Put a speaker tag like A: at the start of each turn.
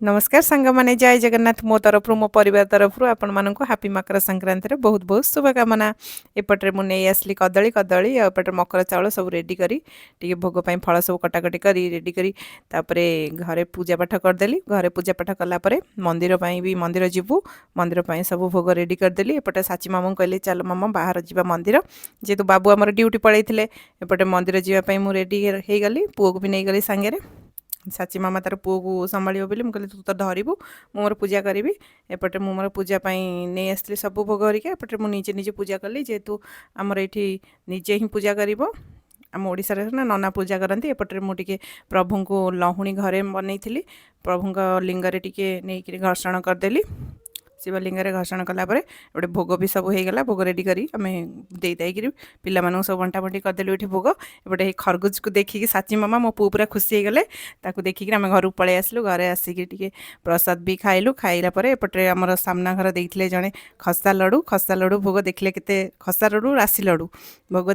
A: नमस्कार सांग माने जय जगन्नाथ मो तरफ मो परिवार तरफ आपण मानक हापी मकर संक्रांति रे बहुत बहुत शुभकामना। एपटे मु नहीं आसली कदली कदली एपटे मकर चाउल सब रेडी करी टिके भोग पई फल सब कटाकटी करी रेडी करी तापरे घरे पूजा पाठ करदेली। घरे पूजा पाठ कला परे मंदिर पई भी मंदिर जीवु मंदिर पई सब भोग रेडी करदेली। एपटे साची मामू कहले चल मामा बाहर जीवा मंदिर जेतु बाबू हमर ड्यूटी पळैथिले एपटे मंदिर जीवा पई मु रेडी हे गली पुओ को भी नहीं गली संगे रे। साची मामा तार पुओ को संभालियो बोली मुझे तू तो धरबू मोर पूजा करी एपटे मु मोर पूजा नहीं आसली सब भोग हरिका एपटे मुझे निजे निजे पूजा कली जेहेतु आमर ये निजे ही पूजा कर आम ओडिशा रे ना नना पूजा करती एपटे मुझे प्रभु को लहुणी घरे बनई प्रभु लिंगरे टिके नहीं घर्षण करदेली। शिवलिंग घर्षण कलापर गोटे भोग भी सब होगा भोग रेडी करी आम देदेक पिला सब बंटा बंटी करदेलु। ये भोग एपटे खरगोश को देखिकी साची मामा मो पु पूरा खुशी होगले देखिक आम घर पलि आसलु। घरे आसिक प्रसाद भी खाइलु। खाइला एपटे आमर सामना घर देते जड़े खस्ता लडू भोग देखले के खस्ता लडू राशि लडू भोग